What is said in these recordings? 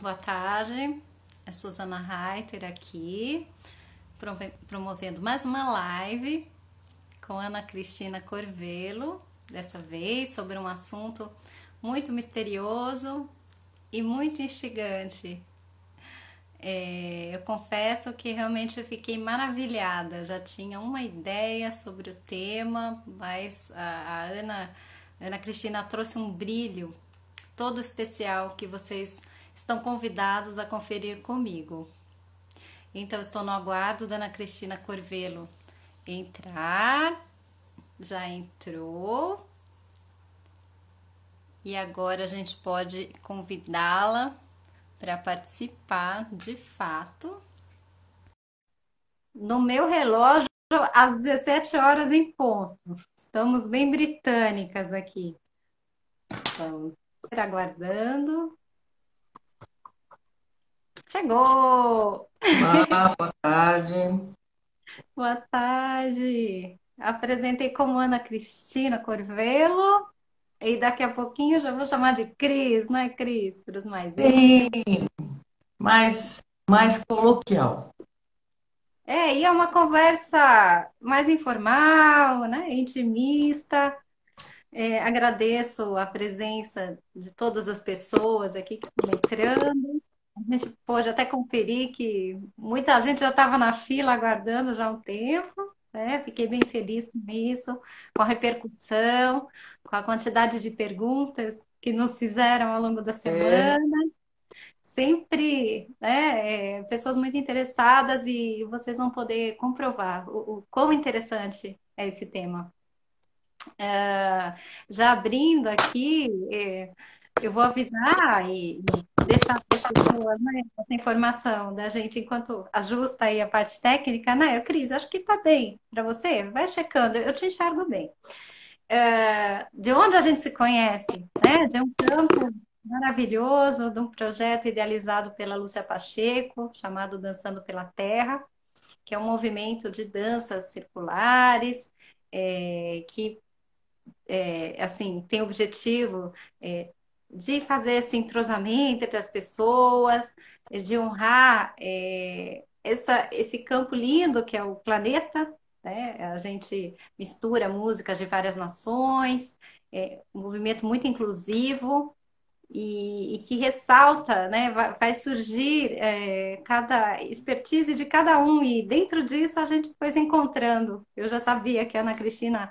Boa tarde, é Suzana Reiter aqui, promovendo mais uma live com Ana Cristina Corvelo, dessa vez sobre um assunto muito misterioso e muito instigante. Eu confesso que realmente eu fiquei maravilhada, já tinha uma ideia sobre o tema, mas a Ana Cristina trouxe um brilho todo especial que vocês estão convidados a conferir comigo. Então, estou no aguardo da Ana Cristina Corvelo entrar. Já entrou. E agora a gente pode convidá-la para participar de fato. No meu relógio, às 17 horas em ponto. Estamos bem britânicas aqui. Vamos aguardando. Chegou! Olá, boa tarde. Boa tarde! Apresentei como Ana Cristina Corvelo e daqui a pouquinho já vou chamar de Cris, não é Cris, para os mais íntimos. Sim, mais coloquial. E é uma conversa mais informal, né? Intimista. Agradeço a presença de todas as pessoas aqui que estão entrando. A gente pôde até conferir que muita gente já estava na fila aguardando já há um tempo, né? Fiquei bem feliz com isso, com a repercussão, com a quantidade de perguntas que nos fizeram ao longo da É, semana. Sempre, né, pessoas muito interessadas e vocês vão poder comprovar o quão interessante é esse tema. Já abrindo aqui, eu vou avisar e deixar para as pessoas, né, essa informação da gente enquanto ajusta aí a parte técnica, né? Cris, acho que tá bem para você. Vai checando, eu te enxergo bem. De onde a gente se conhece, né? De um campo maravilhoso, de um projeto idealizado pela Lúcia Pacheco, chamado Dançando pela Terra, que é um movimento de danças circulares, que assim, tem o objetivo de fazer esse entrosamento entre as pessoas, de honrar esse campo lindo que é o planeta, né? A gente mistura músicas de várias nações, um movimento muito inclusivo e que ressalta, né? Vai surgir cada expertise de cada um e dentro disso a gente foi se encontrando. Eu já sabia que a Ana Cristina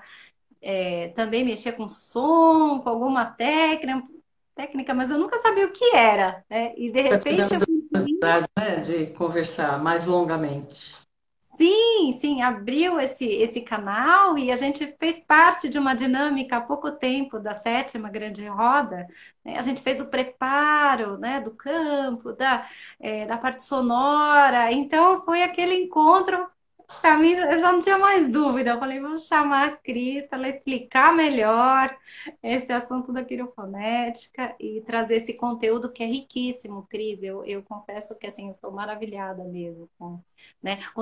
também mexia com som, com alguma técnica, mas eu nunca sabia o que era, né? E de já repente eu tivemos a consegui. oportunidade, né, de conversar mais longamente. Sim, sim, abriu esse canal e a gente fez parte de uma dinâmica há pouco tempo da sétima grande roda, né? A gente fez o preparo, né, do campo, da parte sonora, então foi aquele encontro. Para mim, eu já não tinha mais dúvida. Eu falei, vou chamar a Cris para ela explicar melhor esse assunto da quirofonética e trazer esse conteúdo que é riquíssimo, Cris. Eu confesso que assim, eu estou maravilhada mesmo com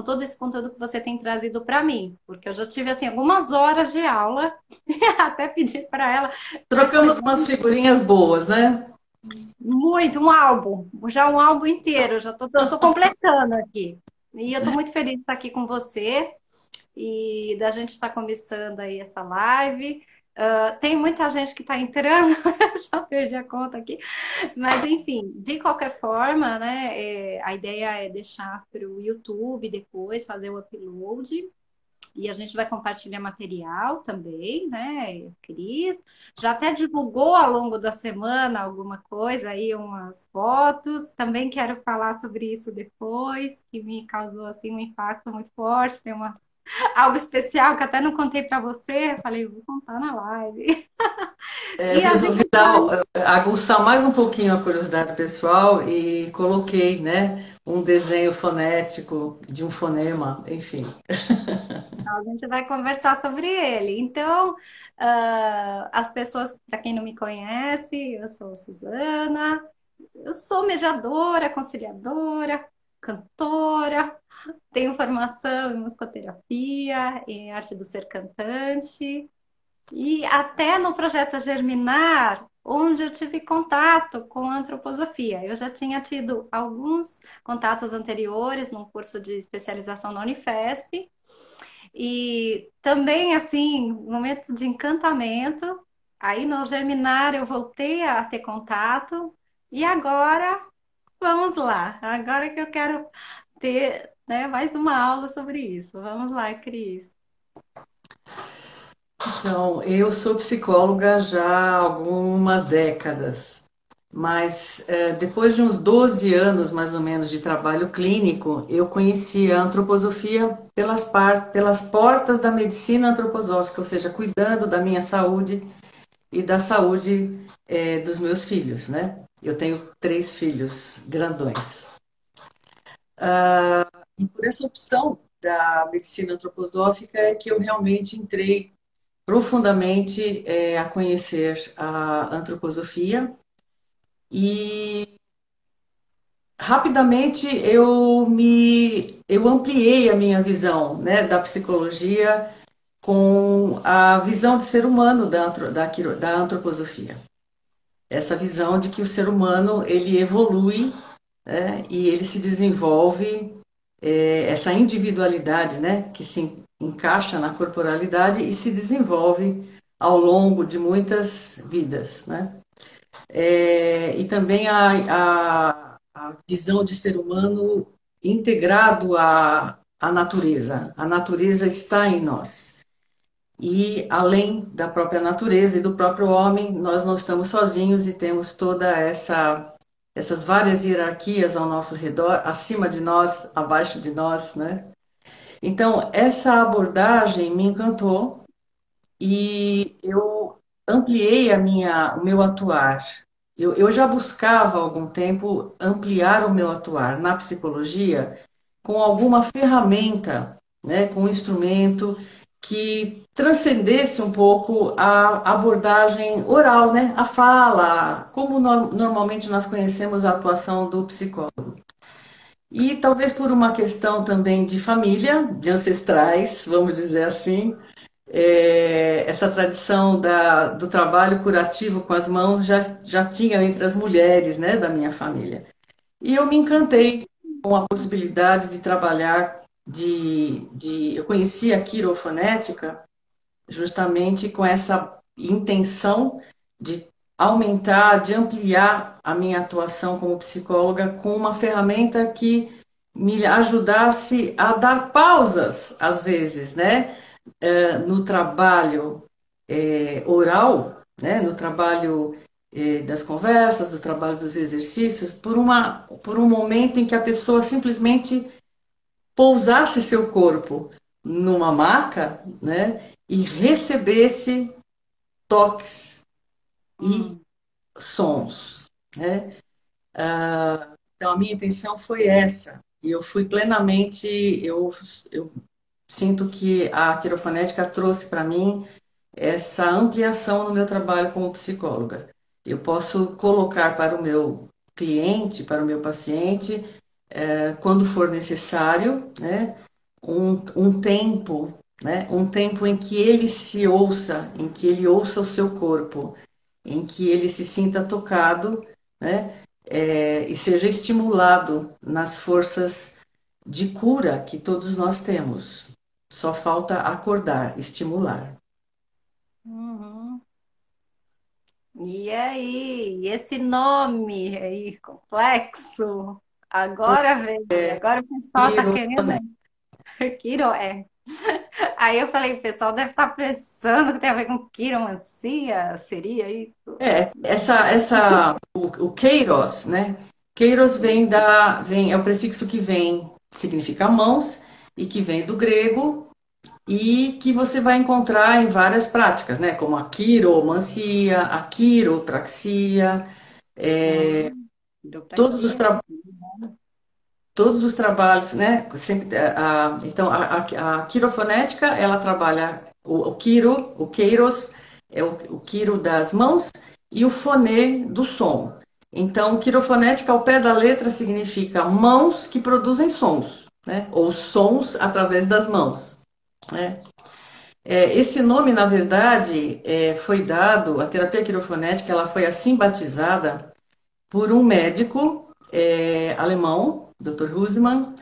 todo esse conteúdo que você tem trazido para mim, porque eu já tive assim algumas horas de aula, até pedi para ela, Trocamos umas figurinhas boas, né? muito, um álbum, já um álbum inteiro, eu tô completando aqui. E eu estou muito feliz de estar aqui com você e da gente estar começando aí essa live. Tem muita gente que está entrando, já perdi a conta aqui, mas enfim, de qualquer forma, né, a ideia é deixar para o YouTube depois, fazer o upload. E a gente vai compartilhar material também, né, Cris? Já até divulgou ao longo da semana alguma coisa aí, umas fotos. Também quero falar sobre isso depois, que me causou assim um impacto muito forte. Tem algo especial que até não contei para você. Falei, vou contar na live. E a Resolvi gente vai. aguçar mais um pouquinho a curiosidade pessoal e coloquei, né, um desenho fonético de um fonema, enfim. A gente vai conversar sobre ele. Então, as pessoas, para quem não me conhece, eu sou Suzana, eu sou mediadora, conciliadora, cantora, tenho formação em musicoterapia, em arte do ser cantante, e até no projeto Germinar. onde eu tive contato com a antroposofia. Eu já tinha tido alguns contatos anteriores num curso de especialização na Unifesp, e também, assim, momento de encantamento. Aí no Germinar eu voltei a ter contato, e agora vamos lá. Agora que eu quero ter, né, mais uma aula sobre isso. Vamos lá, Cris. Então, eu sou psicóloga já há algumas décadas, mas depois de uns 12 anos mais ou menos de trabalho clínico, eu conheci a antroposofia pelas portas da medicina antroposófica, ou seja, cuidando da minha saúde e da saúde dos meus filhos, né? Eu tenho 3 filhos grandões. E por essa opção da medicina antroposófica é que eu realmente entrei profundamente a conhecer a antroposofia e rapidamente eu ampliei a minha visão, né, da psicologia com a visão de ser humano da antroposofia. Essa visão de que o ser humano ele evolui, né, e ele se desenvolve, essa individualidade, né, que se encaixa na corporalidade e se desenvolve ao longo de muitas vidas, né? E também a visão de ser humano integrado à natureza. A natureza está em nós. E além da própria natureza e do próprio homem, nós não estamos sozinhos e temos toda essas várias hierarquias ao nosso redor, acima de nós, abaixo de nós, né? Então, essa abordagem me encantou e eu ampliei o meu atuar. Eu já buscava há algum tempo ampliar o meu atuar na psicologia com alguma ferramenta, né, com um instrumento que transcendesse um pouco a abordagem oral, né, a fala, como normalmente nós conhecemos a atuação do psicólogo. E talvez por uma questão também de família, de ancestrais, vamos dizer assim, essa tradição do trabalho curativo com as mãos já tinha entre as mulheres, né, da minha família. E eu me encantei com a possibilidade de trabalhar, eu conheci a quirofonética justamente com essa intenção de aumentar, de ampliar a minha atuação como psicóloga com uma ferramenta que me ajudasse a dar pausas, às vezes, né, no trabalho oral, né, no trabalho das conversas, no trabalho dos exercícios, por um momento em que a pessoa simplesmente pousasse seu corpo numa maca, né, e recebesse toques e Hum. sons, né? Então a minha intenção foi essa. E eu fui plenamente, eu sinto que a quirofonética trouxe para mim essa ampliação no meu trabalho como psicóloga. Eu posso colocar para o meu cliente, para o meu paciente, quando for necessário, né, um tempo, né, um tempo em que ele se ouça, em que ele ouça o seu corpo, em que ele se sinta tocado, né, e seja estimulado nas forças de cura que todos nós temos. Só falta acordar, estimular. Uhum. E aí, e esse nome aí, complexo, agora veio, agora o pessoal está querendo Quiro, é. Aí eu falei, o pessoal deve estar pensando que tem a ver com quiromancia, seria isso? O Keiros, né? Keiros é o prefixo que vem, significa mãos, e que vem do grego, e que você vai encontrar em várias práticas, né? Como a quiromancia, a quiropraxia, todos os, Quiropraxia. tra todos os trabalhos, né? Sempre, então, a quirofonética, ela trabalha o keiros, é o quiro das mãos, e o fonê do som. Então, quirofonética, ao pé da letra, significa mãos que produzem sons, né? Ou sons através das mãos, né? Esse nome, na verdade, foi dado, a terapia quirofonética, ela foi assim batizada por um médico alemão, Dr. Husmann,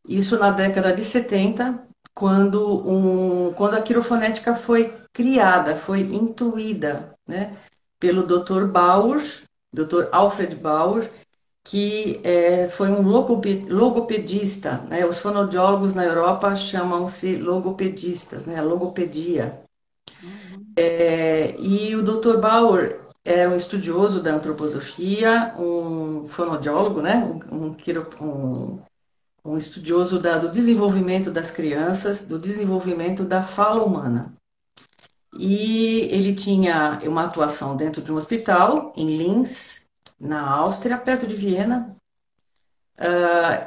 isso na década de 70, quando a quirofonética foi criada, foi intuída, né, pelo Dr. Bauer, Dr. Alfred Bauer, que foi um logopedista, né? Os fonoaudiólogos na Europa chamam-se logopedistas, né? Logopedia. Uhum. E o Dr. Bauer era um estudioso da antroposofia, um fonoaudiólogo, né? Um estudioso do desenvolvimento das crianças, do desenvolvimento da fala humana. E ele tinha uma atuação dentro de um hospital em Linz, na Áustria, perto de Viena,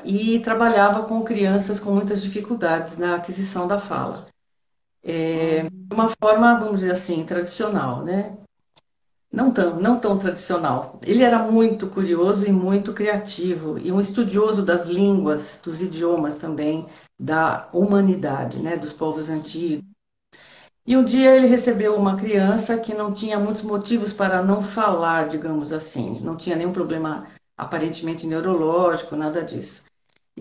e trabalhava com crianças com muitas dificuldades na aquisição da fala. De uma forma, vamos dizer assim, tradicional, né? Não tão tradicional. Ele era muito curioso e muito criativo, e um estudioso das línguas, dos idiomas também, da humanidade, né? Dos povos antigos. E um dia ele recebeu uma criança que não tinha muitos motivos para não falar, digamos assim. Não tinha nenhum problema aparentemente neurológico, nada disso.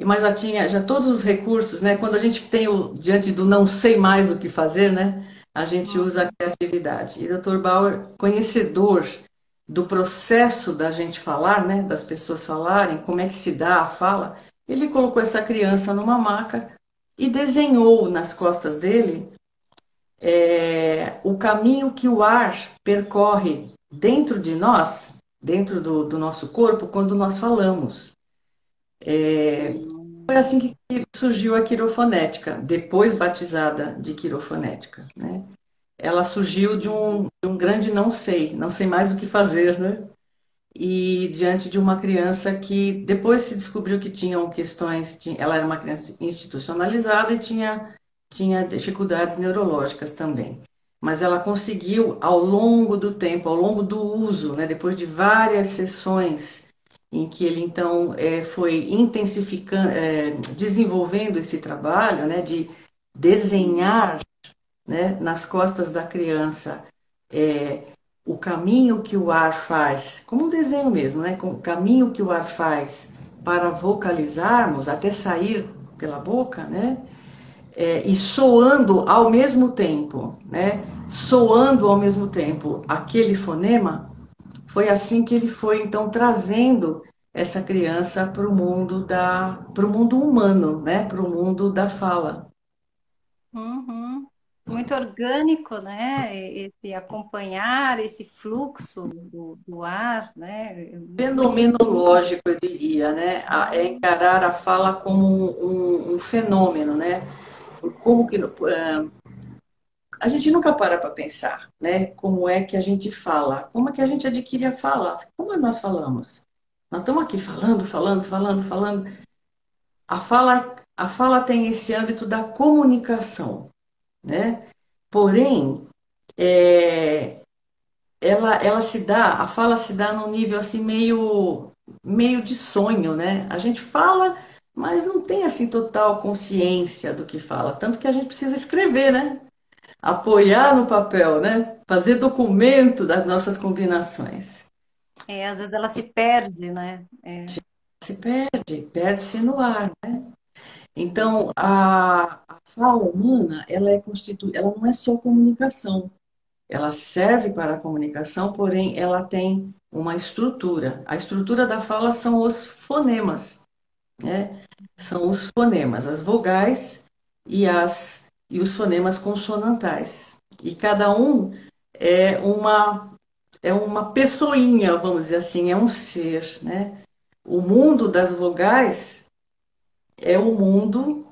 Mas ela tinha já todos os recursos, né? Quando a gente tem diante do não sei mais o que fazer, né? A gente usa a criatividade. E o Dr. Bauer, conhecedor do processo da gente falar, né? Das pessoas falarem, como é que se dá a fala, ele colocou essa criança numa maca e desenhou nas costas dele o caminho que o ar percorre dentro de nós, dentro do nosso corpo, quando nós falamos. Foi assim que surgiu a quirofonética, depois batizada de quirofonética, né? Ela surgiu de um grande não sei mais o que fazer, né? E diante de uma criança que depois se descobriu que tinham questões, ela era uma criança institucionalizada e tinha dificuldades neurológicas também. Mas ela conseguiu, ao longo do tempo, ao longo do uso, né, depois de várias sessões em que ele então foi intensificando, desenvolvendo esse trabalho, né, de desenhar, né, nas costas da criança o caminho que o ar faz, como um desenho mesmo, né, com o caminho que o ar faz para vocalizarmos até sair pela boca, né, e soando ao mesmo tempo, né, soando ao mesmo tempo aquele fonema. Foi assim que ele foi então trazendo essa criança para o mundo humano, né? Para o mundo da fala. Uhum. Muito orgânico, né? Esse acompanhar esse fluxo do ar, né? É muito bonito. Fenomenológico, eu diria, né? É encarar a fala como um fenômeno, né? Como que a gente nunca para pensar, né? Como é que a gente fala? Como é que a gente adquire a fala? Como nós falamos? Nós estamos aqui falando, falando, falando, falando. A fala tem esse âmbito da comunicação, né? Porém, é, ela se dá, a fala se dá num nível assim meio de sonho, né? A gente fala, mas não tem assim total consciência do que fala, tanto que a gente precisa escrever, né? Apoiar no papel, né? Fazer documento das nossas combinações. É, às vezes ela se perde, né? Se perde, perde-se no ar. Então, a fala humana, ela não é só comunicação. Ela serve para a comunicação, porém ela tem uma estrutura. A estrutura da fala são os fonemas, né? São os fonemas, as vogais e os fonemas consonantais. E cada um é uma pessoinha, vamos dizer assim, é um ser, né? O mundo das vogais é o mundo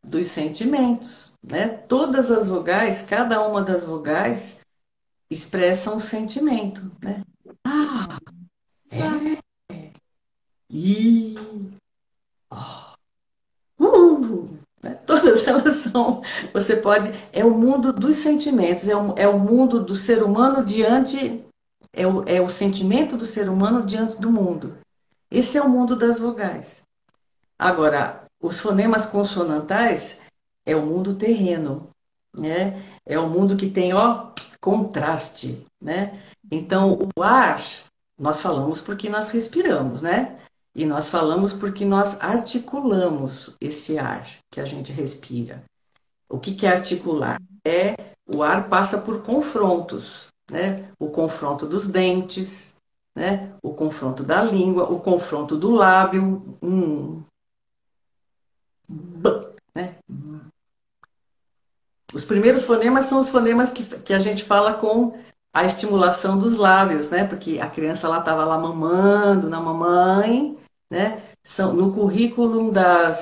dos sentimentos, né? Todas as vogais, cada uma das vogais expressa um sentimento, né? Nossa. E né? Todas elas são. Você pode. É o mundo dos sentimentos, é o mundo do ser humano diante. É o sentimento do ser humano diante do mundo. Esse é o mundo das vogais. Agora, os fonemas consonantais é o mundo terreno. né? É um mundo que tem, ó, contraste, né? Então, o ar, nós falamos porque nós respiramos, né? E nós falamos porque nós articulamos esse ar que a gente respira. O que é articular? O ar passa por confrontos, né? O confronto dos dentes, né? O confronto da língua, o confronto do lábio, né? Os primeiros fonemas são os fonemas que a gente fala com a estimulação dos lábios, né? Porque a criança lá estava lá mamando na mamãe, né? São, no currículo da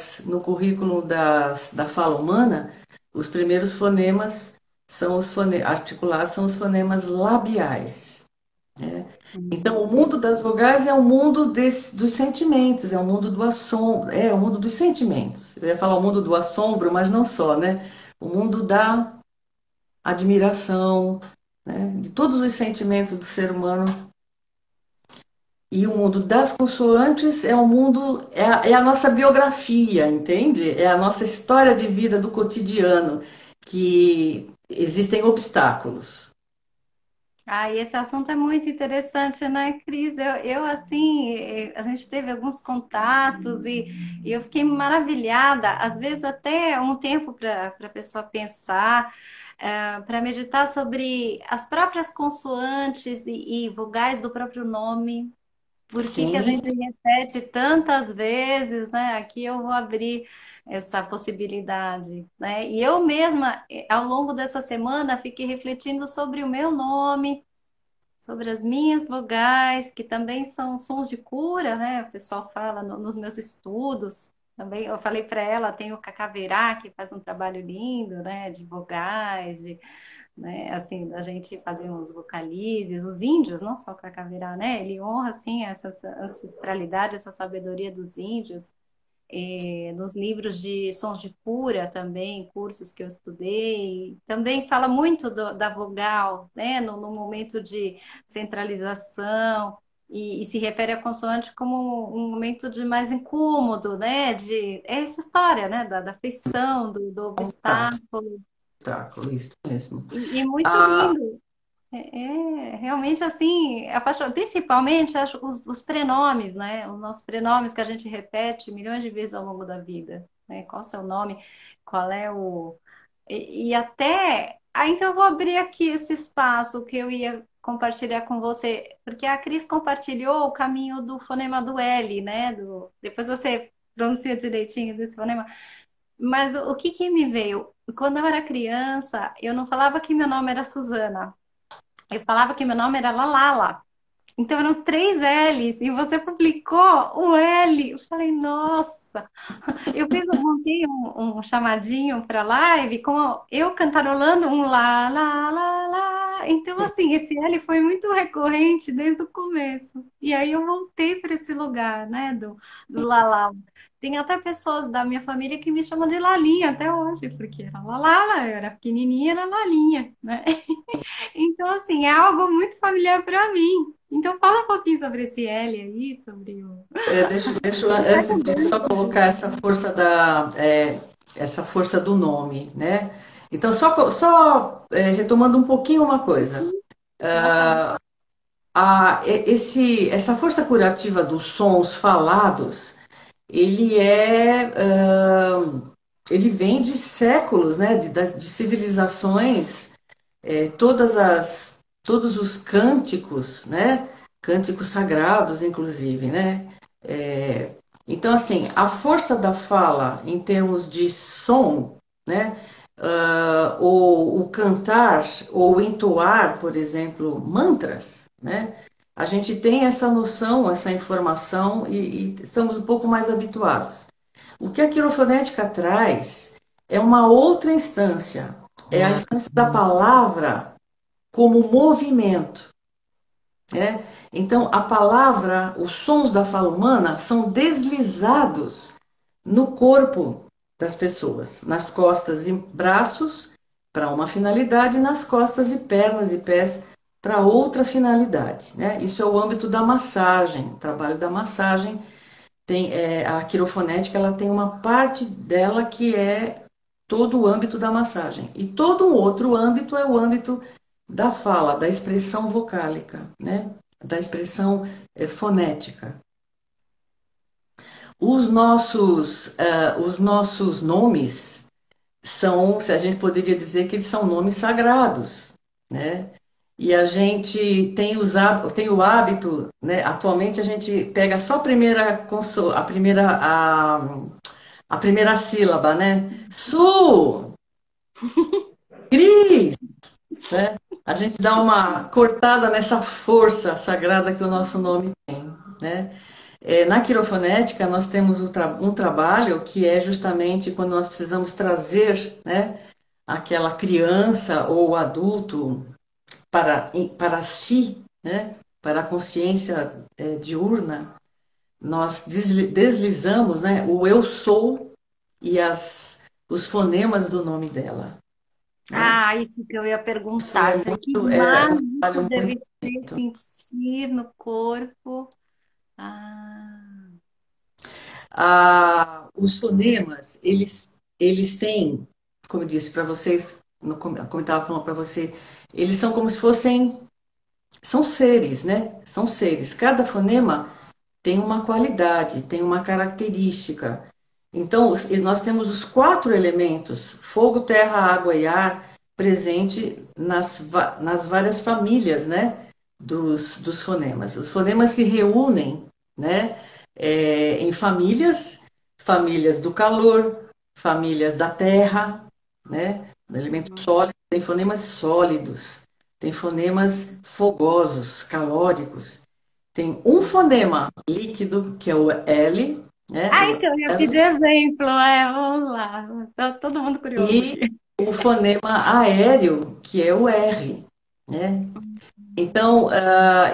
fala humana, os primeiros fonemas são articulados são os fonemas labiais, né? Então, o mundo das vogais é o mundo dos sentimentos, é o mundo do assombro, é o mundo dos sentimentos. Eu ia falar o mundo do assombro, mas não só, né? O mundo da admiração, né, de todos os sentimentos do ser humano. E o mundo das consoantes é o mundo, é a nossa biografia, entende? É a nossa história de vida do cotidiano, que existem obstáculos. Ah, e esse assunto é muito interessante, né, Cris? Assim, a gente teve alguns contatos e eu fiquei maravilhada, às vezes até um tempo para a pessoa pensar, para meditar sobre as próprias consoantes e vogais do próprio nome. Por que que a Sim, gente repete tantas vezes, né? Aqui eu vou abrir essa possibilidade, né? E eu mesma, ao longo dessa semana, fiquei refletindo sobre o meu nome, sobre as minhas vogais, que também são sons de cura, né? O pessoal fala nos meus estudos. Também eu falei para ela, tem o Cacaverá, que faz um trabalho lindo, né? De vogais, né? Assim, da gente fazer uns vocalizes, os índios, não só o Cacaverá, né? Ele honra, assim, essa ancestralidade, essa sabedoria dos índios. Nos livros de sons de cura também, cursos que eu estudei, também fala muito da vogal, né? No momento de centralização. E se refere à consoante como um momento de mais incômodo, né? É essa história, né? Da afeição, do obstáculo. obstáculo, isso mesmo. E muito lindo. Realmente assim, principalmente acho os prenomes, né? Os nossos prenomes que a gente repete milhões de vezes ao longo da vida, né? Qual o seu nome? Qual é o. E até. Ah, então eu vou abrir aqui esse espaço que eu ia compartilhar com você, porque a Cris compartilhou o caminho do fonema do L, né? Depois você pronuncia direitinho desse fonema. Mas o que que me veio? Quando eu era criança, eu não falava que meu nome era Suzana. Eu falava que meu nome era Lalala. Então eram três L's e você publicou o L. Eu falei, nossa. Montei um chamadinho para live com eu cantarolando um lá, lá, lá, lá. Então, assim, esse L foi muito recorrente desde o começo. E aí eu voltei para esse lugar, né, do lá, lá. Tem até pessoas da minha família que me chamam de Lalinha até hoje, porque era Lalala, eu era pequenininha, era Lalinha, né? Então, assim, é algo muito familiar para mim. Então, fala um pouquinho sobre esse L aí, sobre o. Deixa eu, antes de só colocar essa força do nome, né? Então, retomando um pouquinho uma coisa. Essa força curativa dos sons falados, ele ele vem de séculos, né? De civilizações, todos os cânticos, né? Cânticos sagrados, inclusive, né? É, então, assim, a força da fala em termos de som, né? Ou o cantar ou entoar, por exemplo, mantras, né? A gente tem essa noção, essa informação e estamos um pouco mais habituados. O que a quirofonética traz é uma outra instância, é a instância da palavra como movimento, né? Então, a palavra, os sons da fala humana são deslizados no corpo das pessoas, nas costas e braços para uma finalidade, nas costas e pernas e pés para outra finalidade, né? Isso é o âmbito da massagem, o trabalho da massagem. A quirofonética ela tem uma parte dela que é todo o âmbito da massagem. E todo um outro âmbito é o âmbito da fala, da expressão vocálica, né? Da expressão fonética. Os nossos nomes são, se a gente poderia dizer que eles são nomes sagrados, né? E a gente tem o hábito, né? Atualmente a gente pega só a primeira a primeira sílaba, né? Su, Cris, né? A gente dá uma cortada nessa força sagrada que o nosso nome tem, né? Na quirofonética, nós temos um trabalho que é justamente quando nós precisamos trazer, né, aquela criança ou adulto para si, né, para a consciência diurna, nós deslizamos, né, o eu sou e os fonemas do nome dela, né? Ah, isso que eu ia Isso perguntar. é Eu falei, que muito, é um mágico trabalho muito deve ser bonito. sentir no corpo. Ah, Os fonemas, eles têm, como eu disse para vocês, como eu estava falando para você, eles são como se fossem, são seres, né? São seres. Cada fonema tem uma qualidade, tem uma característica. Então, nós temos os quatro elementos, fogo, terra, água e ar, presente nas várias famílias, né? Dos fonemas. Os fonemas se reúnem, né? Em famílias, famílias do calor, famílias da terra, né? Do elemento sólido, tem fonemas sólidos, tem fonemas fogosos, calóricos, tem um fonema líquido, que é o L, né? ah, O então, eu ia L, pedir exemplo. Vamos lá. Tá todo mundo curioso e aqui. o fonema aéreo, que é o R, né? Então,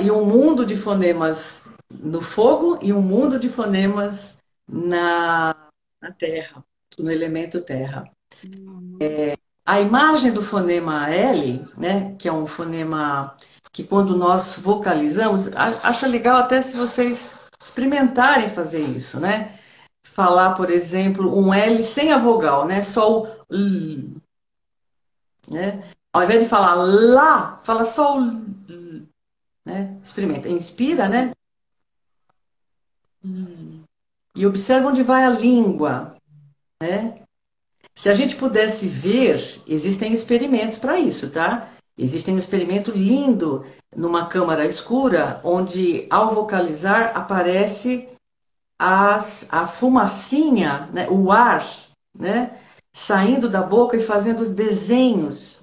e um mundo de fonemas no fogo e um mundo de fonemas na terra, no elemento terra. Uhum. A imagem do fonema L, né, que é um fonema que quando nós vocalizamos, acho legal até se vocês experimentarem fazer isso, né? Falar, por exemplo, um L sem a vogal, né? Só o L, né? Ao invés de falar lá, fala só o L, né? Experimenta. Inspira, né? E observa onde vai a língua, né? Se a gente pudesse ver, existem experimentos para isso, tá? Existe um experimento lindo numa câmara escura, onde ao vocalizar aparece a fumacinha, né, o ar, né, saindo da boca e fazendo os desenhos,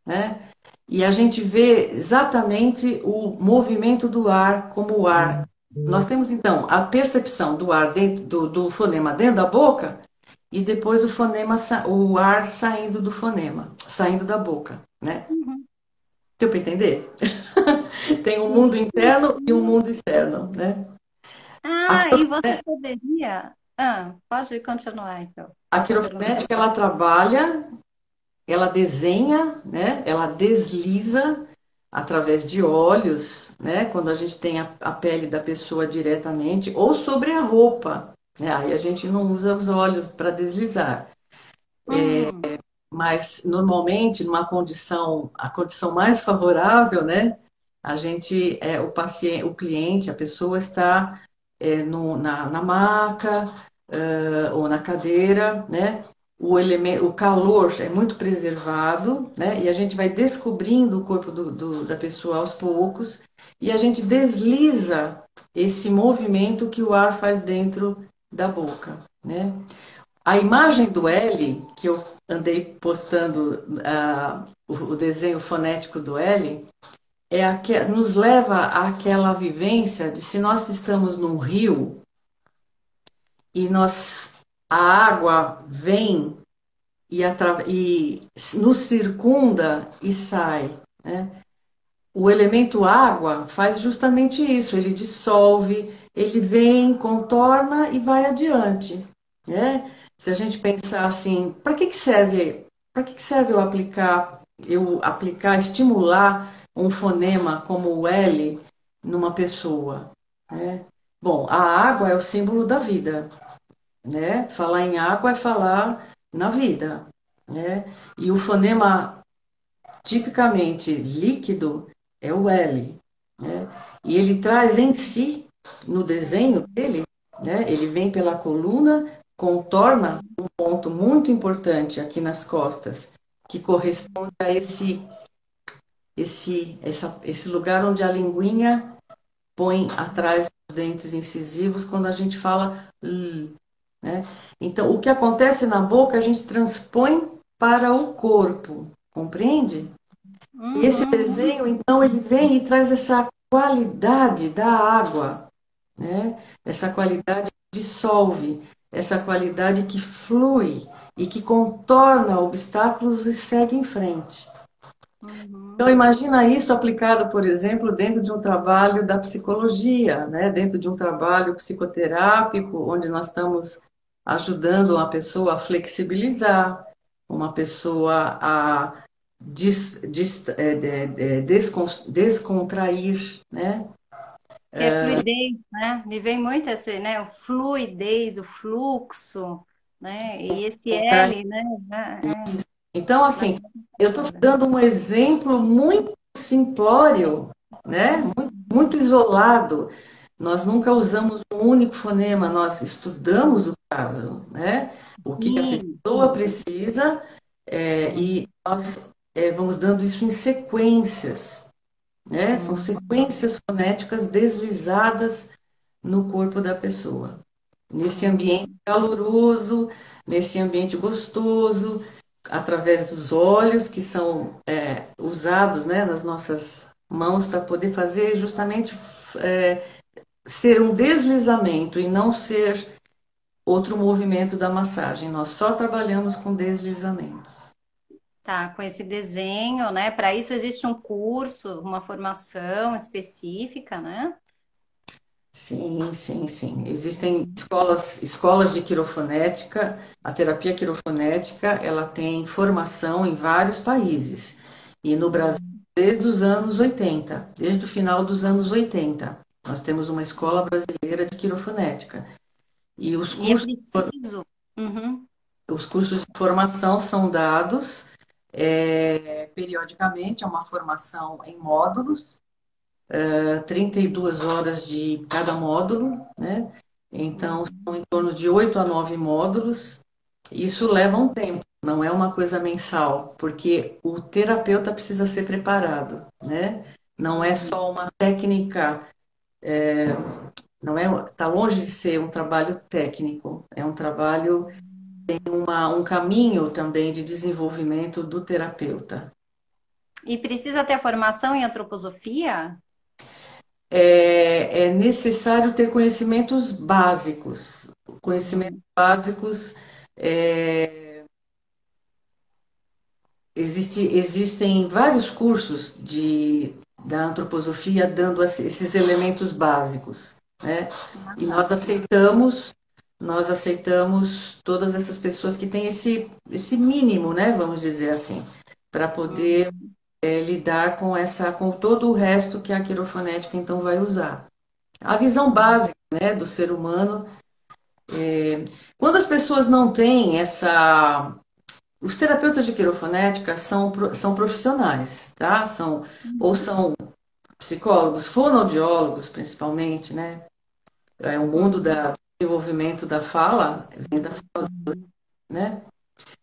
né? E a gente vê exatamente o movimento do ar como o ar. Nós temos então a percepção do ar dentro do fonema dentro da boca e depois o ar saindo do fonema, saindo da boca, né? Uhum. Deu para entender? Tem um mundo interno e um mundo externo, né? A, Ah, e você poderia. Ah, pode continuar, então, a a sua pergunta. quirofonética ela trabalha, ela desenha, né? Ela desliza através de olhos, né? Quando a gente tem a pele da pessoa diretamente ou sobre a roupa, né? Aí a gente não usa os olhos para deslizar. Hum, Mas normalmente numa condição, a condição mais favorável, né? A gente, o paciente, o cliente, a pessoa está na maca, ou na cadeira, né? O calor é muito preservado, né? E a gente vai descobrindo o corpo da pessoa aos poucos e a gente desliza esse movimento que o ar faz dentro da boca, né? A imagem do L, que eu andei postando o desenho fonético do L, nos leva àquela vivência de se nós estamos num rio e a água vem e nos circunda e sai, né? O elemento água faz justamente isso, ele dissolve, ele vem, contorna e vai adiante, né? Se a gente pensar assim, para que serve eu aplicar, estimular um fonema como o L numa pessoa, né? Bom, a água é o símbolo da vida, né? Falar em água é falar na vida, né? E o fonema tipicamente líquido é o L, né? E ele traz em si, no desenho dele, né? Ele vem pela coluna, contorna um ponto muito importante aqui nas costas, que corresponde a esse lugar onde a linguinha põe atrás dos dentes incisivos quando a gente fala L, né? Então, o que acontece na boca, a gente transpõe para o corpo, compreende? E esse Uhum, desenho, então, ele vem e traz essa qualidade da água, né? Essa qualidade que dissolve, essa qualidade que flui e que contorna obstáculos e segue em frente. Então, uhum. imagina isso aplicado, por exemplo, dentro de um trabalho da psicologia, né? Dentro de um trabalho psicoterápico, onde nós estamos ajudando uma pessoa a flexibilizar, uma pessoa a descontrair, né? Que é fluidez, né? Me vem muito esse, né? O fluidez, o fluxo, né? E esse L, né? Então, Mas assim, eu estou dando um exemplo muito simplório, né? Muito isolado. Nós nunca usamos um único fonema, nós estudamos o caso, né? O que a sim, pessoa sim. precisa, e nós vamos dando isso em sequências, né? São Hum. sequências fonéticas deslizadas no corpo da pessoa. Nesse ambiente Uhum. caloroso, nesse ambiente gostoso, através dos olhos que são usados, né, nas nossas mãos para poder fazer justamente ser um deslizamento e não ser outro movimento da massagem. Nós só trabalhamos com deslizamentos. Tá, com esse desenho, né? Para isso existe um curso, uma formação específica, né? Sim, sim, sim. Existem escolas de quirofonética. A terapia quirofonética, ela tem formação em vários países. E no Brasil, Hum. desde os anos 80, desde o final dos anos 80, nós temos uma escola brasileira de quirofonética. E E é preciso. Uhum. os cursos de formação são dados periodicamente, é uma formação em módulos, 32 horas de cada módulo, né? Então, Uhum. são em torno de 8 a 9 módulos. Isso leva um tempo, não é uma coisa mensal, porque o terapeuta precisa ser preparado, né? Não é Uhum. só uma técnica, não é, está longe de ser um trabalho técnico, é um trabalho, um caminho também de desenvolvimento do terapeuta. E precisa ter formação em antroposofia? É necessário ter conhecimentos básicos. Conhecimentos Hum. básicos, existem vários cursos da antroposofia dando esses elementos básicos, né? Ah, E tá. nós aceitamos todas essas pessoas que têm esse mínimo, né? Vamos dizer assim, para poder Uhum. lidar com todo o resto que a quirofonética então vai usar. A visão básica, né, do ser humano. Quando as pessoas não têm essa. Os terapeutas de quirofonética são profissionais, tá? Ou são psicólogos, fonoaudiólogos, principalmente, né? O mundo Uhum. do desenvolvimento da fala vem da fala, Uhum. né?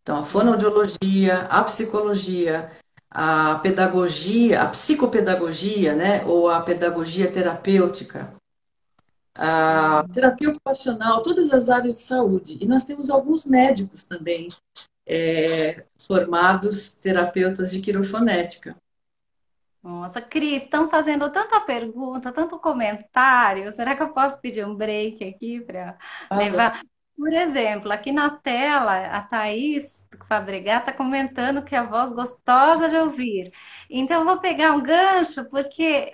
Então, a Uhum. fonoaudiologia, a psicologia, a pedagogia, a psicopedagogia, né? Ou a pedagogia terapêutica, a Uhum. terapia ocupacional, todas as áreas de saúde. E nós temos alguns médicos também formados terapeutas de quirofonética. Nossa, Cris, estão fazendo tanta pergunta, tanto comentário. Será que eu posso pedir um break aqui para Ah, levar? Por exemplo, aqui na tela, a Thaís Fabregat está comentando que a voz gostosa de ouvir. Então, eu vou pegar um gancho, porque,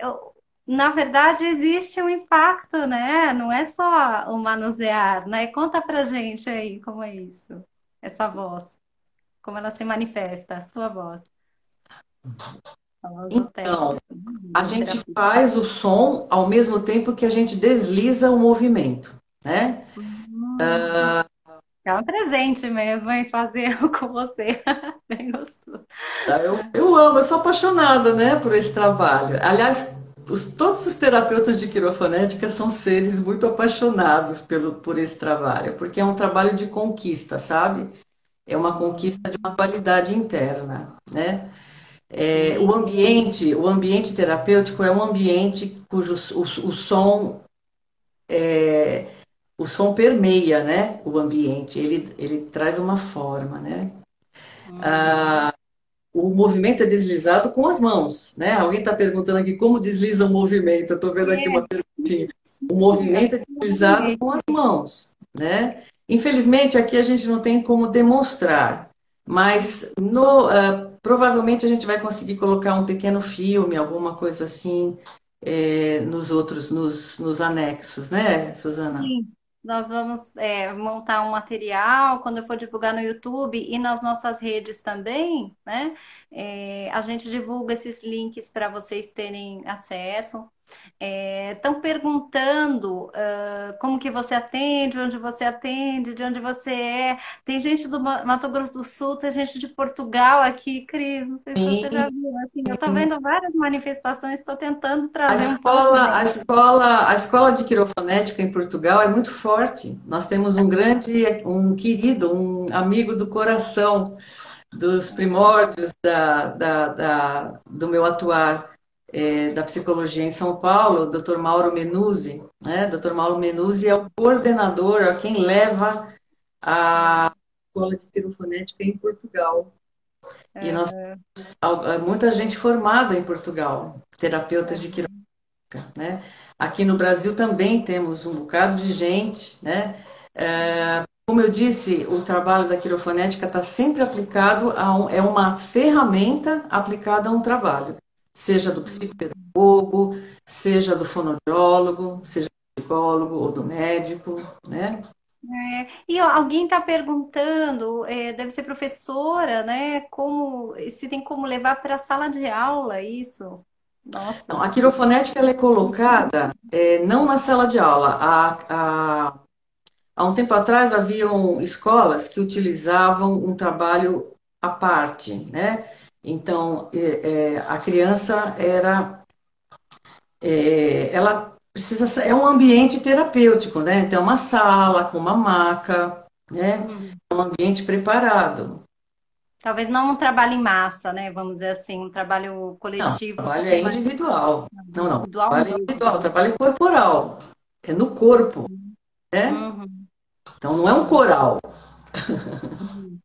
na verdade, existe um impacto, né? Não é só o manusear, né? Conta pra gente aí como é isso, essa voz, como ela se manifesta, a sua voz, a voz do então, técnico, a do gente terapeuta. faz o som ao mesmo tempo que a gente desliza o movimento, né? Hum, um presente mesmo, hein, fazer com você. Bem gostoso. Eu amo, eu sou apaixonada, né, por esse trabalho. Aliás, todos os terapeutas de quirofonética são seres muito apaixonados por esse trabalho, porque é um trabalho de conquista, sabe? É uma conquista de uma qualidade interna, né? Sim, O ambiente terapêutico é um ambiente cujo o som permeia, né, o ambiente. Ele traz uma forma, né? uhum. O movimento é deslizado com as mãos, né? Alguém está perguntando aqui como desliza o movimento. Eu estou vendo aqui uma perguntinha. O Sim, movimento é deslizado sim. com as mãos, né? Infelizmente, aqui a gente não tem como demonstrar, mas provavelmente a gente vai conseguir colocar um pequeno filme, alguma coisa assim, nos anexos, né, Suzana? Sim, nós vamos montar um material quando eu for divulgar no YouTube e nas nossas redes também, né? A gente divulga esses links para vocês terem acesso. Estão perguntando como que você atende, onde você atende, de onde você é. Tem gente do Mato Grosso do Sul, tem gente de Portugal aqui, Cris. Não sei se você já Sim. viu. Assim, eu estou vendo várias manifestações, estou tentando A trazer um pouco escola, a dele. escola, a escola de quirofonética em Portugal é muito forte. Nós temos um querido, um amigo do coração, dos primórdios do meu atuar da psicologia em São Paulo, o Dr. Mauro Menuzzi, né? Dr. Mauro Menuzzi é o coordenador, é quem leva a escola de quirofonética em Portugal. E nós Aham. temos muita gente formada em Portugal, terapeutas de quirofonética, né? Aqui no Brasil também temos um bocado de gente, né? Como eu disse, o trabalho da quirofonética está sempre aplicado é uma ferramenta aplicada a um trabalho, seja do psicopedagogo, seja do fonoaudiólogo, seja do psicólogo ou do médico, né? E ó, alguém está perguntando, deve ser professora, né? Como se tem como levar para a sala de aula isso? Então, Nossa. a quirofonética ela é colocada não na sala de aula. Há um tempo atrás haviam escolas que utilizavam um trabalho à parte, né? Então, a criança ela é um ambiente terapêutico, né? Então, uma sala com uma maca, né? Hum. Um ambiente preparado. Talvez não um trabalho em massa, né? Vamos dizer assim, um trabalho Não, o coletivo, trabalho super é mais individual. Não, não. O individual trabalho é individual, o mesmo. trabalho é corporal. É no corpo, né? Uhum. Então, não é um coral. Uhum.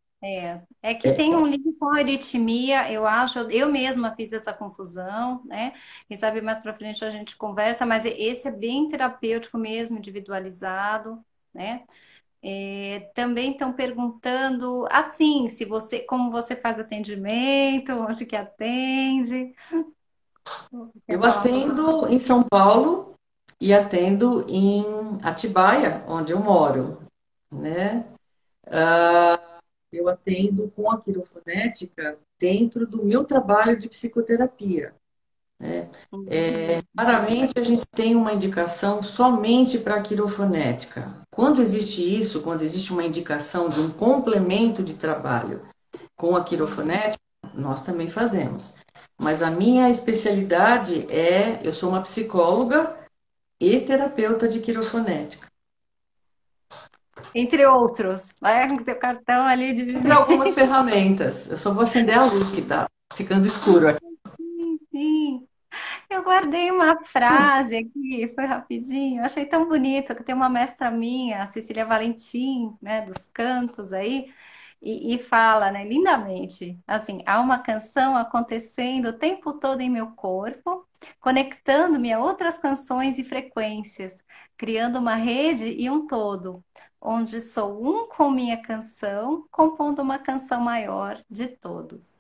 É que tem um link com a aritmia, eu acho, eu mesma fiz essa confusão, né? Quem sabe mais pra frente a gente conversa, mas esse é bem terapêutico mesmo, individualizado, né? Também estão perguntando assim, se você, como você faz atendimento, onde que atende? Quer Eu falar um pouco? atendo em São Paulo e atendo em Atibaia, onde eu moro, né? Eu atendo com a quirofonética dentro do meu trabalho de psicoterapia. Uhum. Raramente a gente tem uma indicação somente para a quirofonética. Quando existe isso, quando existe uma indicação de um complemento de trabalho com a quirofonética, nós também fazemos. Mas a minha especialidade eu sou uma psicóloga e terapeuta de quirofonética. Entre outros, né? Teu cartão ali Entre de... algumas ferramentas. Eu só vou acender a luz que está ficando escuro aqui. Sim, sim. Eu guardei uma frase aqui, foi rapidinho, eu achei tão bonito que tem uma mestra minha, a Cecília Valentim, né, dos cantos aí, e fala, né, lindamente, assim, há uma canção acontecendo o tempo todo em meu corpo, conectando-me a outras canções e frequências, criando uma rede e um todo, onde sou um com minha canção, compondo uma canção maior de todos.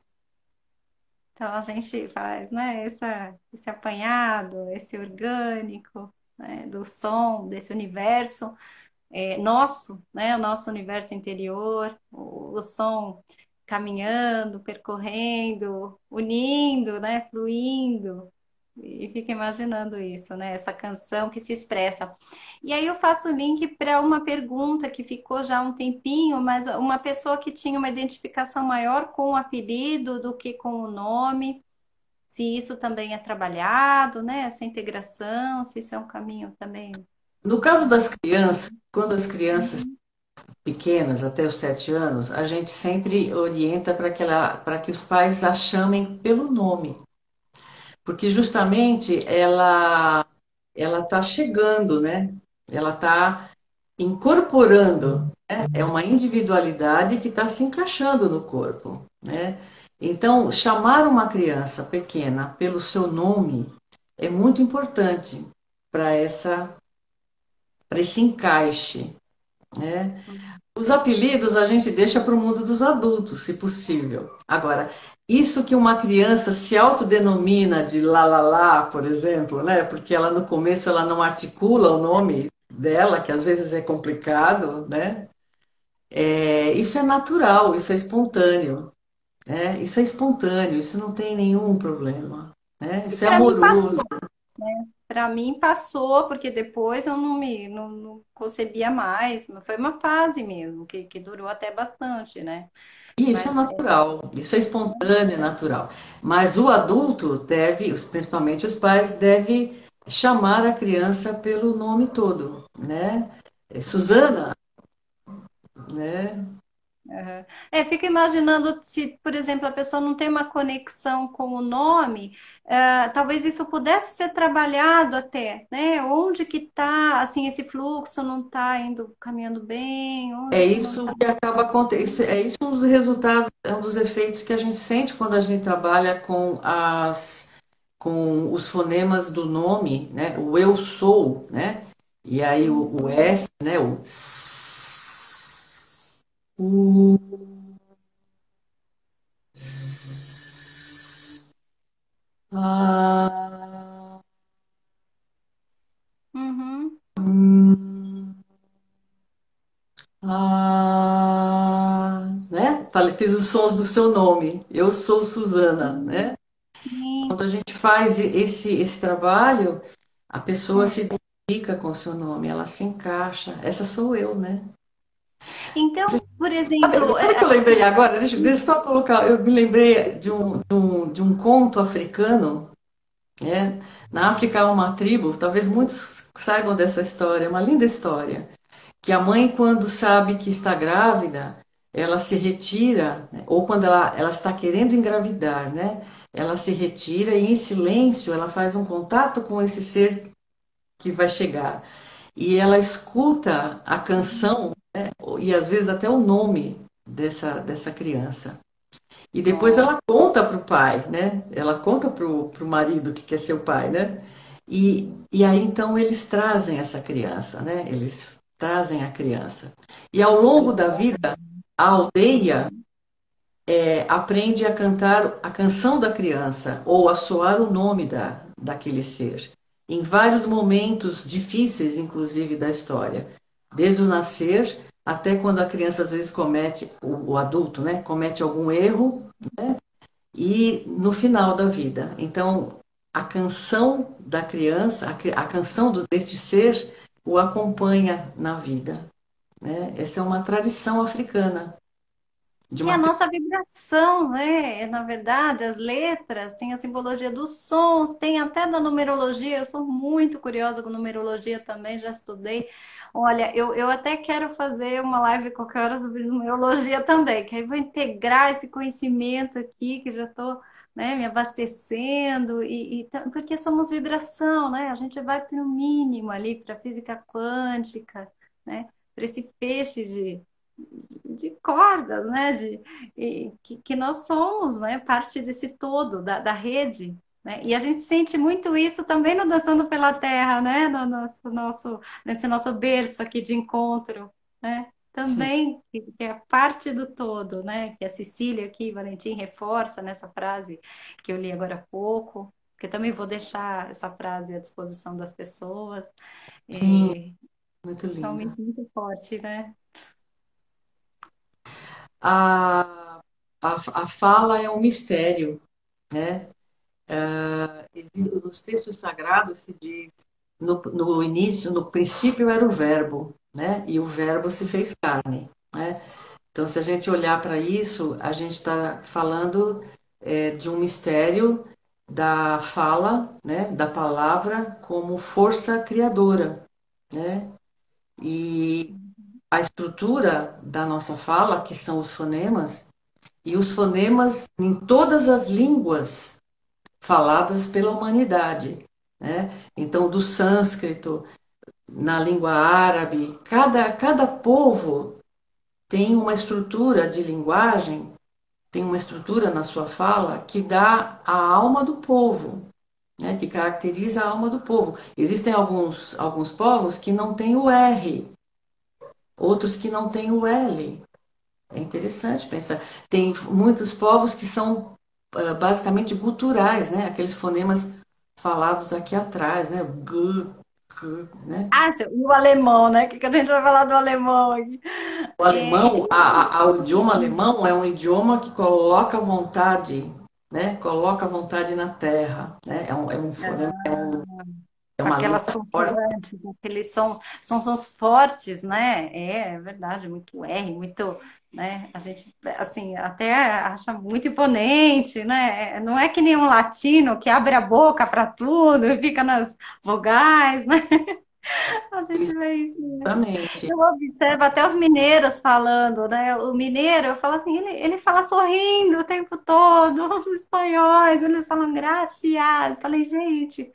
Então a gente faz, né, esse apanhado, esse orgânico, né, do som, desse universo nosso, né, o nosso universo interior, o som caminhando, percorrendo, unindo, né, fluindo. E fica imaginando isso, né? Essa canção que se expressa. E aí eu faço o link para uma pergunta que ficou já há um tempinho, mas uma pessoa que tinha uma identificação maior com o apelido do que com o nome, se isso também é trabalhado, né? Essa integração, se isso é um caminho também. No caso das crianças, quando as crianças Uhum. pequenas, até os 7 anos, a gente sempre orienta para que os pais a chamem pelo nome, porque justamente ela está chegando, né? Ela está incorporando, né? É uma individualidade que está se encaixando no corpo, né? Então, chamar uma criança pequena pelo seu nome é muito importante para para esse encaixe, né? Os apelidos a gente deixa para o mundo dos adultos, se possível. Agora, isso que uma criança se autodenomina de lá, por exemplo, né? Porque ela no começo ela não articula o nome dela, que às vezes é complicado, né? Isso é natural, isso é espontâneo, né? Isso é espontâneo, isso não tem nenhum problema, né? E Isso é para mim amoroso. passou. Para mim passou, porque depois eu não concebia mais. Foi uma fase mesmo, que durou até bastante, né? E isso é Mas natural, isso é espontâneo, é natural. Mas o adulto deve, principalmente os pais, deve chamar a criança pelo nome todo, né? Susana, né? aham. Fico imaginando se, por exemplo, a pessoa não tem uma conexão com o nome, talvez isso pudesse ser trabalhado até, né? Onde que está, assim, esse fluxo não está indo, caminhando bem, É onde que não isso está. que acaba acontecendo. É isso um dos resultados, é um dos efeitos que a gente sente quando a gente trabalha com os fonemas do nome, né? O eu sou, né? E aí o S, né? O S, S, A, Uhum. né? Fiz os sons do seu nome. Eu sou Suzana, né? Sim. Quando a gente faz esse trabalho, a pessoa se identifica com o seu nome, ela se encaixa. Essa sou eu, né? Então, por Sabe exemplo, que eu lembrei agora? Deixa eu só colocar. Eu me lembrei de um conto africano, né? Na África há uma tribo, talvez muitos saibam dessa história, é uma linda história. Que a mãe, quando sabe que está grávida, ela se retira, né? Ou quando ela está querendo engravidar, né? Ela se retira e, em silêncio, ela faz um contato com esse ser que vai chegar. E ela escuta a canção, né? E às vezes até o nome dessa criança. E depois nossa. ela conta para o pai, né? Ela conta para o marido que quer ser o pai, né? E aí então eles trazem essa criança, né? Eles trazem a criança. E ao longo da vida, a aldeia aprende a cantar a canção da criança ou a soar o nome daquele ser. Em vários momentos difíceis, inclusive, da história. Desde o nascer até quando a criança às vezes comete, o adulto, né? Comete algum erro e no final da vida. Então, a canção da criança, a canção deste ser, o acompanha na vida. Né? Essa é uma tradição africana. De E a uma... nossa vibração, né? Na verdade, as letras, tem a simbologia dos sons, tem até da numerologia. Eu sou muito curiosa com numerologia também, já estudei. Olha, eu até quero fazer uma live qualquer hora sobre numerologia também, que aí vou integrar esse conhecimento aqui, que já estou, né, me abastecendo, porque somos vibração, né? A gente vai para o mínimo ali, para a física quântica, né? Para esse feixe de cordas, né? Que nós somos, né? Parte desse todo, da rede. Né? E a gente sente muito isso também no Dançando pela Terra, né? No nesse nosso berço aqui de encontro, né? Sim, Também, que é parte do todo, né? Que a Cecília aqui, Valentim, reforça nessa frase que eu li agora há pouco, que eu também vou deixar essa frase à disposição das pessoas. sim, É muito lindo. realmente muito forte, né? A, a fala é um mistério, né? Nos textos sagrados se diz, no início, no princípio era o verbo, né? E o verbo se fez carne, né? Então, se a gente olhar para isso, a gente está falando de um mistério da fala, né? Da palavra como força criadora, né? E a estrutura da nossa fala, que são os fonemas, e os fonemas em todas as línguas faladas pela humanidade, né? Então, do sânscrito, na língua árabe, cada povo tem uma estrutura de linguagem, tem uma estrutura na sua fala que dá a alma do povo, né? Que caracteriza a alma do povo. Existem alguns povos que não têm o R, outros que não têm o L. É interessante pensar. Tem muitos povos que são basicamente guturais, né? Aqueles fonemas falados aqui atrás, né? G, g, né? Ah, e o alemão, né? Que a gente vai falar do alemão aqui. O É, alemão, o idioma alemão é um idioma que coloca vontade, né? Coloca vontade na terra, né? É um fonema, é com uma língua aquelas forte. consoantes, aqueles sons, são sons fortes, né? É verdade, muito R, muito, né? A gente, assim, até acha muito imponente, né? Não é que nem um latino que abre a boca para tudo e fica nas vogais, né? A gente vê isso, né? Exatamente. Eu observo até os mineiros falando, né? O mineiro, eu falo assim, ele fala sorrindo o tempo todo, os espanhóis, eles falam gracias. Falei, gente,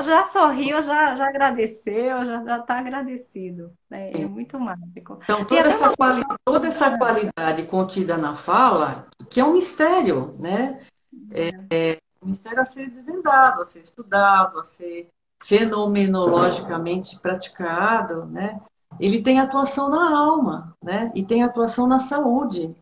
já sorriu, já agradeceu, já está agradecido, né? É muito mágico. Então, Tem até uma. toda essa qualidade contida na fala, que é um mistério, né? Um mistério a ser desvendado, a ser estudado, a ser fenomenologicamente praticado, né? Ele tem atuação na alma, né? E tem atuação na saúde.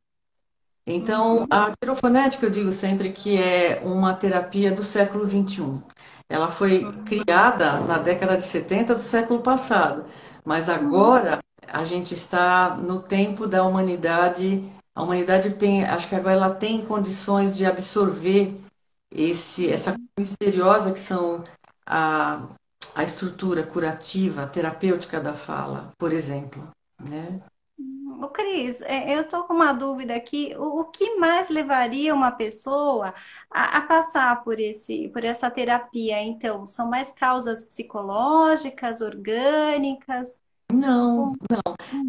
Então, Uhum, a quirofonética, eu digo sempre que é uma terapia do século XXI. Ela foi uhum, criada na década de 70 do século passado, mas uhum. agora a gente está no tempo da humanidade. A humanidade tem, acho que agora ela tem condições de absorver essa coisa misteriosa que são a, a estrutura curativa, terapêutica da fala, por exemplo, né? Ô, Cris, eu estou com uma dúvida aqui. O que mais levaria uma pessoa a passar por essa terapia? Então, são mais causas psicológicas, orgânicas? Não, Como- Hum,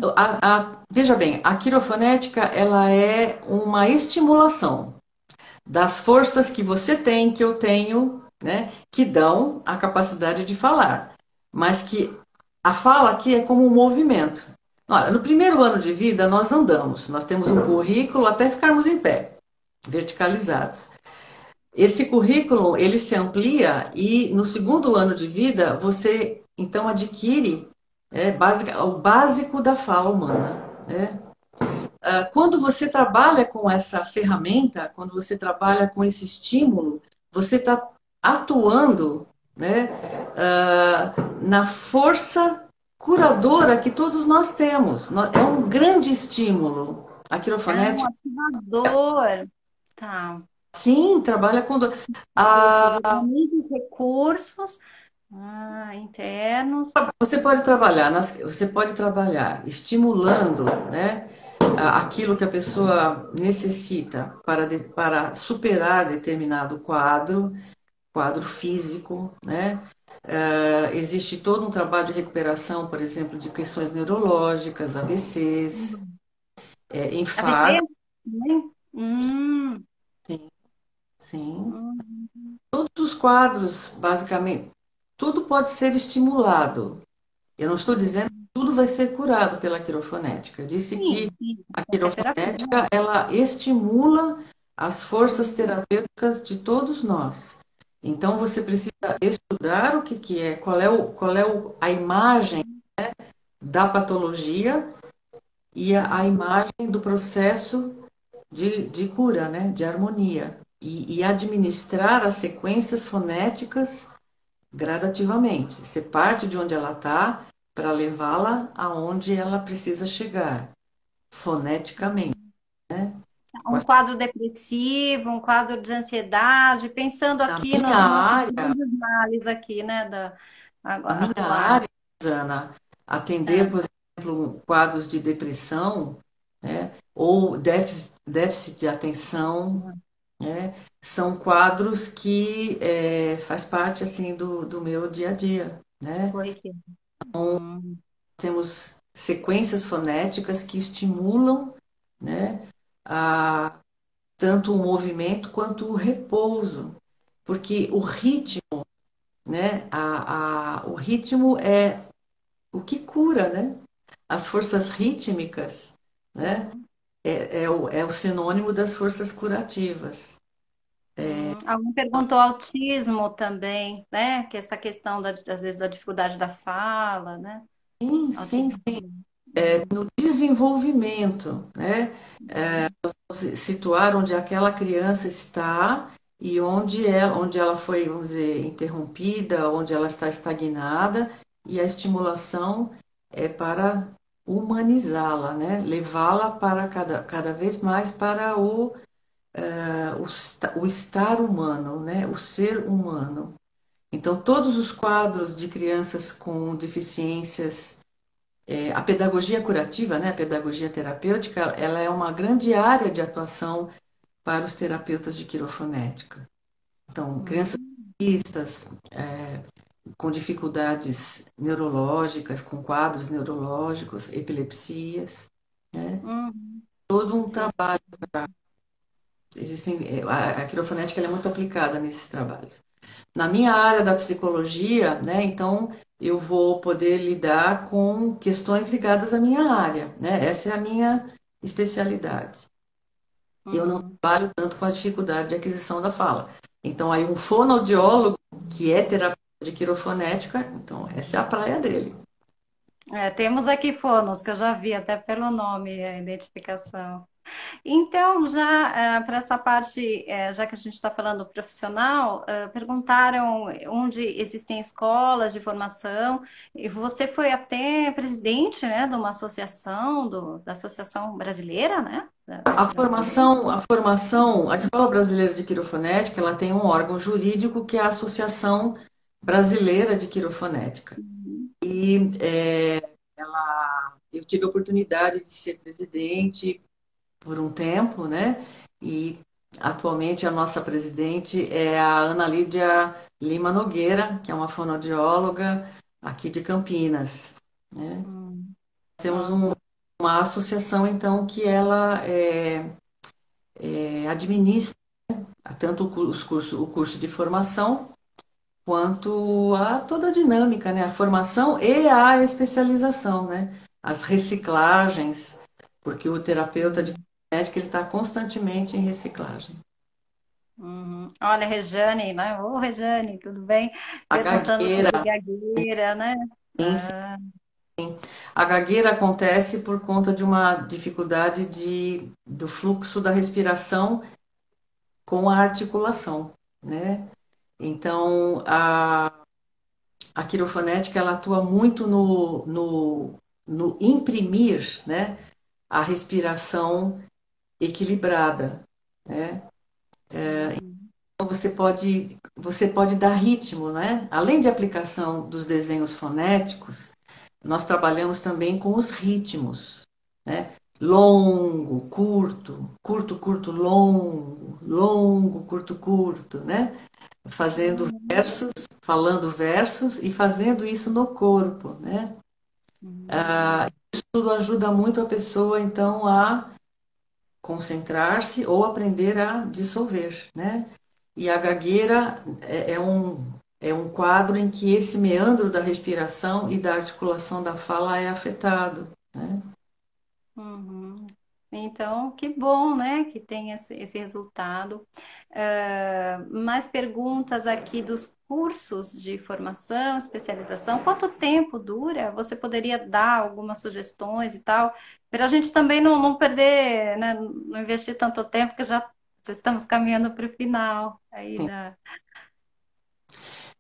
veja bem, a quirofonética ela é uma estimulação das forças que você tem, que eu tenho, né, que dão a capacidade de falar, mas que a fala aqui é como um movimento. Olha, no primeiro ano de vida nós andamos, nós temos um currículo até ficarmos em pé, verticalizados. Esse currículo ele se amplia e no segundo ano de vida você então adquire o básico da fala humana, né? Quando você trabalha com essa ferramenta, quando você trabalha com esse estímulo, você está atuando, né, na força curadora que todos nós temos. É um grande estímulo. A Ah, um quirofonética, ativador. Tá. sim, trabalha com. Recursos, A, muitos recursos, internos. você pode trabalhar estimulando, né, aquilo que a pessoa necessita para superar determinado quadro físico, né? Existe todo um trabalho de recuperação, por exemplo, de questões neurológicas, AVCs, AVC? infarto, Também? sim, sim. Hum, Todos os quadros, basicamente, tudo pode ser estimulado. Eu não estou dizendo que tudo vai ser curado pela quirofonética. Eu disse que sim, a qualquer terapia. quirofonética, ela estimula as forças terapêuticas de todos nós. Então você precisa estudar o que é, a imagem da patologia e a imagem do processo de cura, né, de harmonia. E administrar as sequências fonéticas gradativamente. Você parte de onde ela está para levá-la aonde ela precisa chegar, foneticamente, né? Um quadro depressivo, um quadro de ansiedade, pensando Na aqui minha nos nossos área, grandes males aqui, né, na minha atuais. área, Ana, atender, É, por exemplo, quadros de depressão, né, ou déficit de atenção, né, são quadros que faz parte assim do meu dia a dia, né? corriqueiro. Temos sequências fonéticas que estimulam, né, a, tanto o movimento quanto o repouso, porque o ritmo, né, o ritmo é o que cura, né? As forças rítmicas, né, Uhum. é o sinônimo das forças curativas. Alguém perguntou autismo também, né? Que essa questão às vezes da dificuldade da fala, né? Sim, sim, Autismo. Uhum. desenvolvimento, né? Situar onde aquela criança está e onde ela foi, vamos dizer, interrompida, onde ela está estagnada, e a estimulação é para humanizá-la, né? Levá-la para cada vez mais para o estar humano, né? O ser humano. Então, todos os quadros de crianças com deficiências, a pedagogia curativa, né? A pedagogia terapêutica, ela é uma grande área de atuação para os terapeutas de quirofonética. Então, crianças Uhum. autistas, com dificuldades neurológicas, com quadros neurológicos, epilepsias, né? Uhum. Todo um Sim. trabalho. A quirofonética ela é muito aplicada nesses trabalhos. Na minha área da psicologia, né, então eu vou poder lidar com questões ligadas à minha área, né? Essa é a minha especialidade. Eu não Uhum. trabalho tanto com a dificuldade de aquisição da fala. Então, aí um fonoaudiólogo, que é terapeuta de quirofonética, então essa é a praia dele. É, temos aqui fonos, que eu já vi até pelo nome, a identificação. Então, já para essa parte, já que a gente está falando profissional, perguntaram onde existem escolas de formação, e você foi até presidente, né, de uma associação, da Associação Brasileira, né, da quirofonia. A Escola Brasileira de Quirofonética, ela tem um órgão jurídico que é a Associação Brasileira de Quirofonética. Uhum. E eu tive a oportunidade de ser presidente por um tempo, né? E atualmente a nossa presidente é a Ana Lídia Lima Nogueira, que é uma fonoaudióloga aqui de Campinas, né? Temos Nossa. uma associação, então, que ela administra tanto o curso de formação quanto a toda a dinâmica, né? A formação e a especialização, né? As reciclagens, porque o terapeuta de médica ele está constantemente em reciclagem. Uhum. Olha, Rejane, né? Ô, Rejane, tudo bem? A Perguntando sobre gagueira, gagueira, né? Ah, a gagueira acontece por conta de uma dificuldade do fluxo da respiração com a articulação, né? Então, a quirofonética ela atua muito no imprimir, né? A respiração equilibrada, né? uhum. Então você pode dar ritmo, né? Além de aplicação dos desenhos fonéticos, nós trabalhamos também com os ritmos, né? Longo, curto, curto, curto, longo, longo, curto, curto, né? Fazendo Uhum. versos, falando versos e fazendo isso no corpo, né? Uhum. Isso tudo ajuda muito a pessoa, então, a concentrar-se ou aprender a dissolver, né? E a gagueira é um quadro em que esse meandro da respiração e da articulação da fala é afetado, né? Uhum. Então, que bom, né, que tem esse resultado. Mais perguntas aqui dos cursos de formação, especialização. Quanto tempo dura? Você poderia dar algumas sugestões e tal, para a gente também não perder, né, não investir tanto tempo, que já estamos caminhando para o final aí da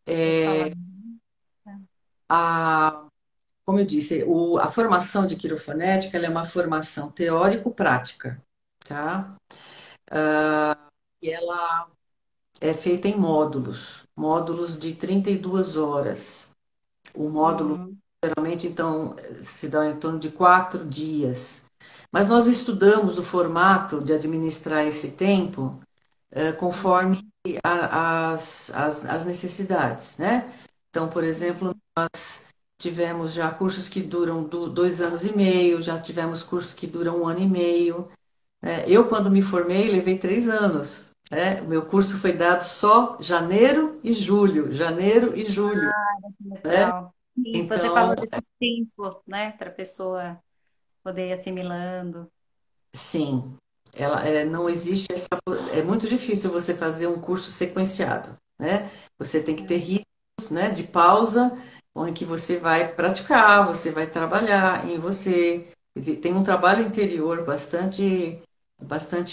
fala. A, como eu disse, a formação de quirofonética ela é uma formação teórico-prática. tá? E ela é feita em módulos, módulos de 32 horas. O módulo, Uhum, geralmente, então, se dá em torno de 4 dias. Mas nós estudamos o formato de administrar esse tempo conforme uhum, as necessidades, né? Então, por exemplo, uhum. tivemos já cursos que duram 2 anos e meio, já tivemos cursos que duram 1 ano e meio. Eu, quando me formei, levei 3 anos. Né? O meu curso foi dado só janeiro e julho, Que né? legal. E você Então, falou desse tempo, né, para a pessoa poder ir assimilando. sim, não existe essa. É muito difícil você fazer um curso sequenciado, né? Você tem que ter ritmos, né, de pausa, onde que você vai praticar, você vai trabalhar em você. Quer dizer, tem um trabalho interior bastante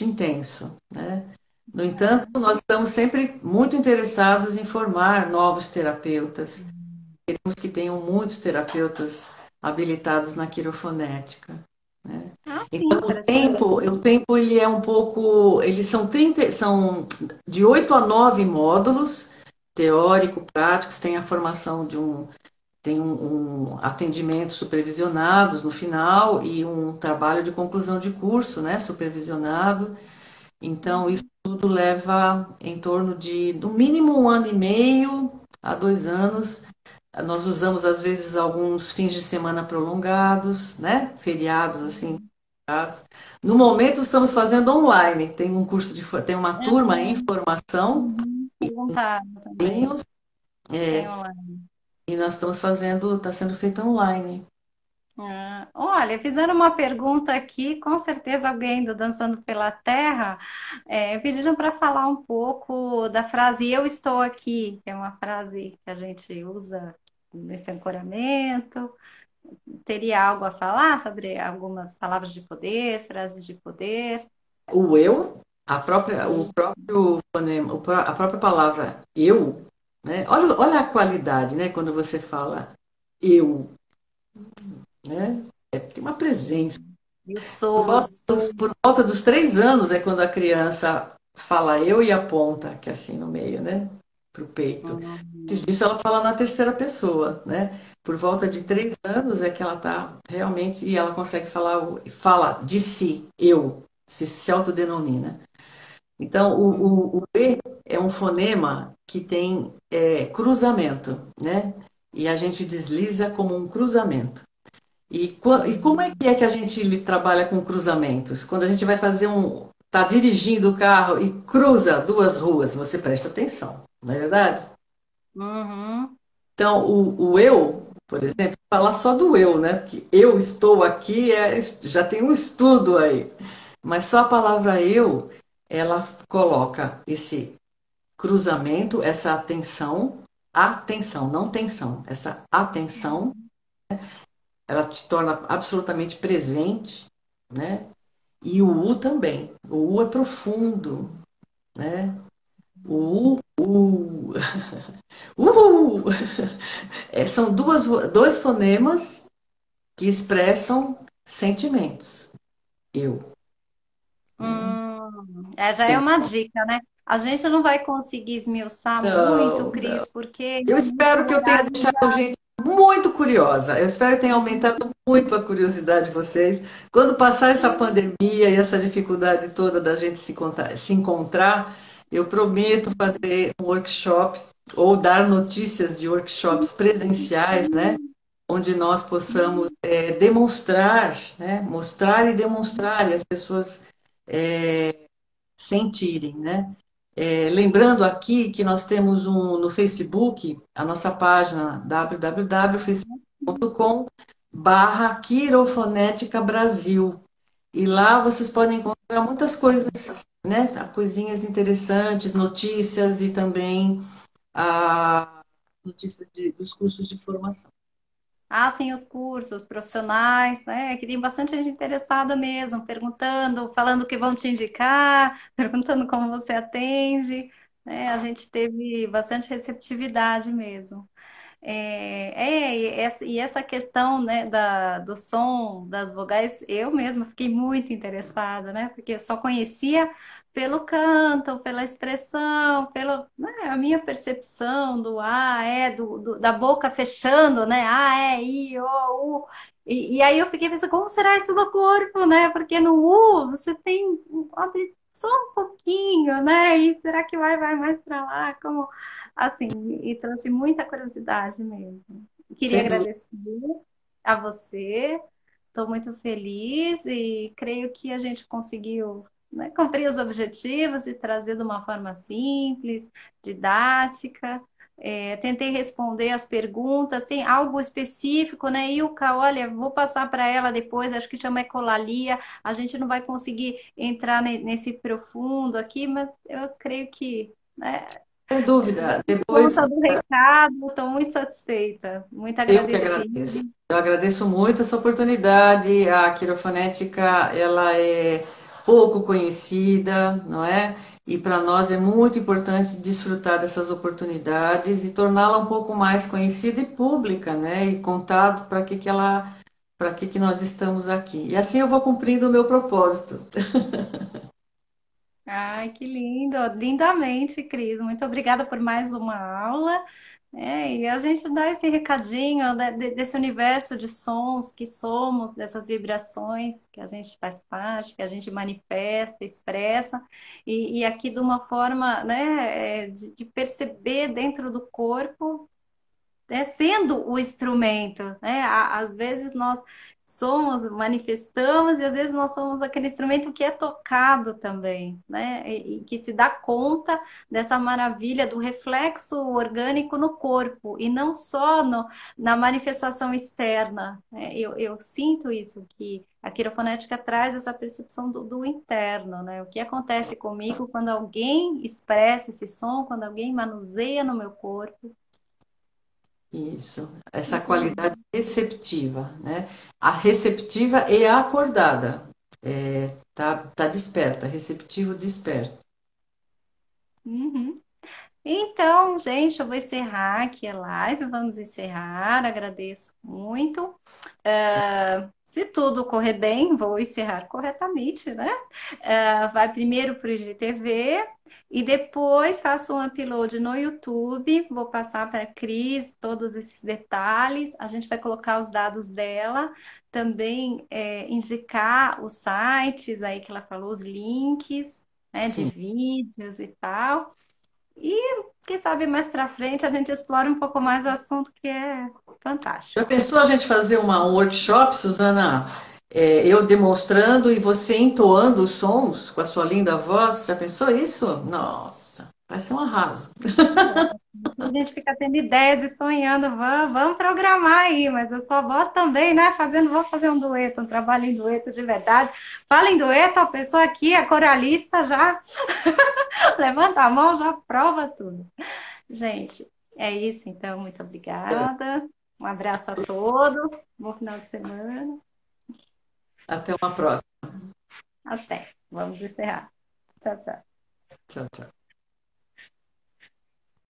intenso, né? No entanto, Ah, nós estamos sempre muito interessados em formar novos terapeutas. hum. Queremos que tenham muitos terapeutas habilitados na quirofonética, né? Ah, Então, sim, o parece que tempo, o tempo ele é um pouco, eles são 30, são de 8 a 9 módulos, teórico, práticos, tem a formação tem um atendimento supervisionados no final e um trabalho de conclusão de curso, né, supervisionado. Então, isso tudo leva em torno de, no mínimo, 1 ano e meio a 2 anos. Nós usamos, às vezes, alguns fins de semana prolongados, né? Feriados, assim, prolongados. No momento, estamos fazendo online. Tem uma turma em formação, perguntar também. Tem online. e nós estamos fazendo, está sendo feito online. Ah, olha, fizeram uma pergunta aqui, com certeza alguém do Dançando pela Terra, pediram para falar um pouco da frase Eu estou aqui, que é uma frase que a gente usa nesse ancoramento. Teria algo a falar sobre algumas palavras de poder, frases de poder? O eu, o próprio fonema, a própria palavra eu, né? Olha a qualidade, né? Quando você fala eu, né? Tem uma presença. Eu sou, eu estou. Por volta dos 3 anos é quando a criança fala eu e aponta, que é assim no meio, né? Para o peito. Antes Hum, disso, ela fala na terceira pessoa, né? Por volta de 3 anos é que ela está realmente, e ela consegue fala de si, eu, se autodenomina. Então, hum, o E é um fonema que tem cruzamento, né? E a gente desliza como um cruzamento. E como hum. é que a gente trabalha com cruzamentos? Quando a gente vai fazer tá dirigindo o carro e cruza duas ruas, você presta atenção, não é verdade? Uhum. Então, o eu, por exemplo, falar só do eu, né? Porque eu estou aqui já tem um estudo aí. Mas só a palavra eu, ela coloca esse cruzamento, essa atenção, não tensão, essa atenção, ela te torna absolutamente presente, né? E o U também. O U é profundo, né? O U, uhul. São dois fonemas que expressam sentimentos. Eu, né? Já é uma dica, né? A gente não vai conseguir esmiuçar muito, Não, não. Cris, porque Eu realmente espero o que eu tenha horário deixado gente muito curiosa. Eu espero que tenha aumentado muito a curiosidade de vocês. Quando passar essa pandemia e essa dificuldade toda da gente se encontrar, eu prometo fazer um workshop ou dar notícias de workshops presenciais, né? Onde nós possamos demonstrar, né? Mostrar e demonstrar e as pessoas sentirem, né? Lembrando aqui que nós temos no Facebook, a nossa página www.facebook.com/quirofonética Brasil. E lá vocês podem encontrar muitas coisas, né? Coisinhas interessantes, notícias e também notícias dos cursos de formação. Ah, sim, os cursos profissionais, né? Que tem bastante gente interessada mesmo, perguntando, falando o que vão te indicar, perguntando como você atende, né? A gente teve bastante receptividade mesmo. E essa questão, né, do som das vogais, eu mesma fiquei muito interessada, né? Porque eu só conhecia pelo canto, pela expressão, né, a minha percepção do da boca fechando, né? A, E, I, O, U. E aí eu fiquei pensando, como será isso no corpo, né? Porque no U você tem, abre só um pouquinho, né? E será que vai mais para lá? Como assim, e trouxe muita curiosidade mesmo. Queria Sem dúvida. agradecer a você, estou muito feliz e creio que a gente conseguiu, né, cumprir os objetivos e trazer de uma forma simples, didática. Tentei responder as perguntas, tem algo específico, né? Ilka, olha, vou passar para ela depois, acho que chama ecolalia, a gente não vai conseguir entrar nesse profundo aqui, mas eu creio que, né, Sem dúvida. Depois conta do recado, estou muito satisfeita, muito eu que agradecida. agradeço. Eu agradeço muito essa oportunidade. A quirofonética, ela é pouco conhecida, não é? E para nós é muito importante desfrutar dessas oportunidades e torná-la um pouco mais conhecida e pública, né? E contado para que nós estamos aqui. E assim eu vou cumprindo o meu propósito. Ai, que lindo, lindamente, Cris. Muito obrigada por mais uma aula. E a gente dá esse recadinho, né, desse universo de sons que somos, dessas vibrações que a gente faz parte, que a gente manifesta, expressa, e aqui de uma forma, né, de perceber dentro do corpo, sendo o instrumento, né? Às vezes nós somos, manifestamos, e às vezes nós somos aquele instrumento que é tocado também, né? E que se dá conta dessa maravilha do reflexo orgânico no corpo, e não só na manifestação externa, né? Eu sinto isso, que a quirofonética traz essa percepção do interno, né? O que acontece comigo quando alguém expressa esse som, quando alguém manuseia no meu corpo. Isso, essa Muito qualidade lindo. receptiva, né? A receptiva e a acordada. Tá desperta, receptivo desperto. Uhum. Então, gente, eu vou encerrar aqui a live. Vamos encerrar. Agradeço muito. Se tudo correr bem, vou encerrar corretamente, né? Vai primeiro para o IGTV e depois faço um upload no YouTube. Vou passar para a Cris todos esses detalhes. A gente vai colocar os dados dela, também indicar os sites aí que ela falou, os links, né, de Sim. vídeos e tal. E quem sabe mais para frente a gente explora um pouco mais o assunto que é Já fantástico. pensou a gente fazer um workshop, Suzana? Eu demonstrando e você entoando os sons com a sua linda voz? Já pensou isso? Nossa, vai ser um arraso. A gente fica tendo ideias e sonhando, vamos programar aí, mas a sua voz também, né? Vou fazer um dueto, um trabalho em dueto de verdade. Fala em dueto, a pessoa aqui, a coralista, já levanta a mão, já prova tudo. Gente, é isso então, muito obrigada. Um abraço a todos, bom final de semana. Até uma próxima. Até. Vamos encerrar. Tchau, tchau. Tchau, tchau.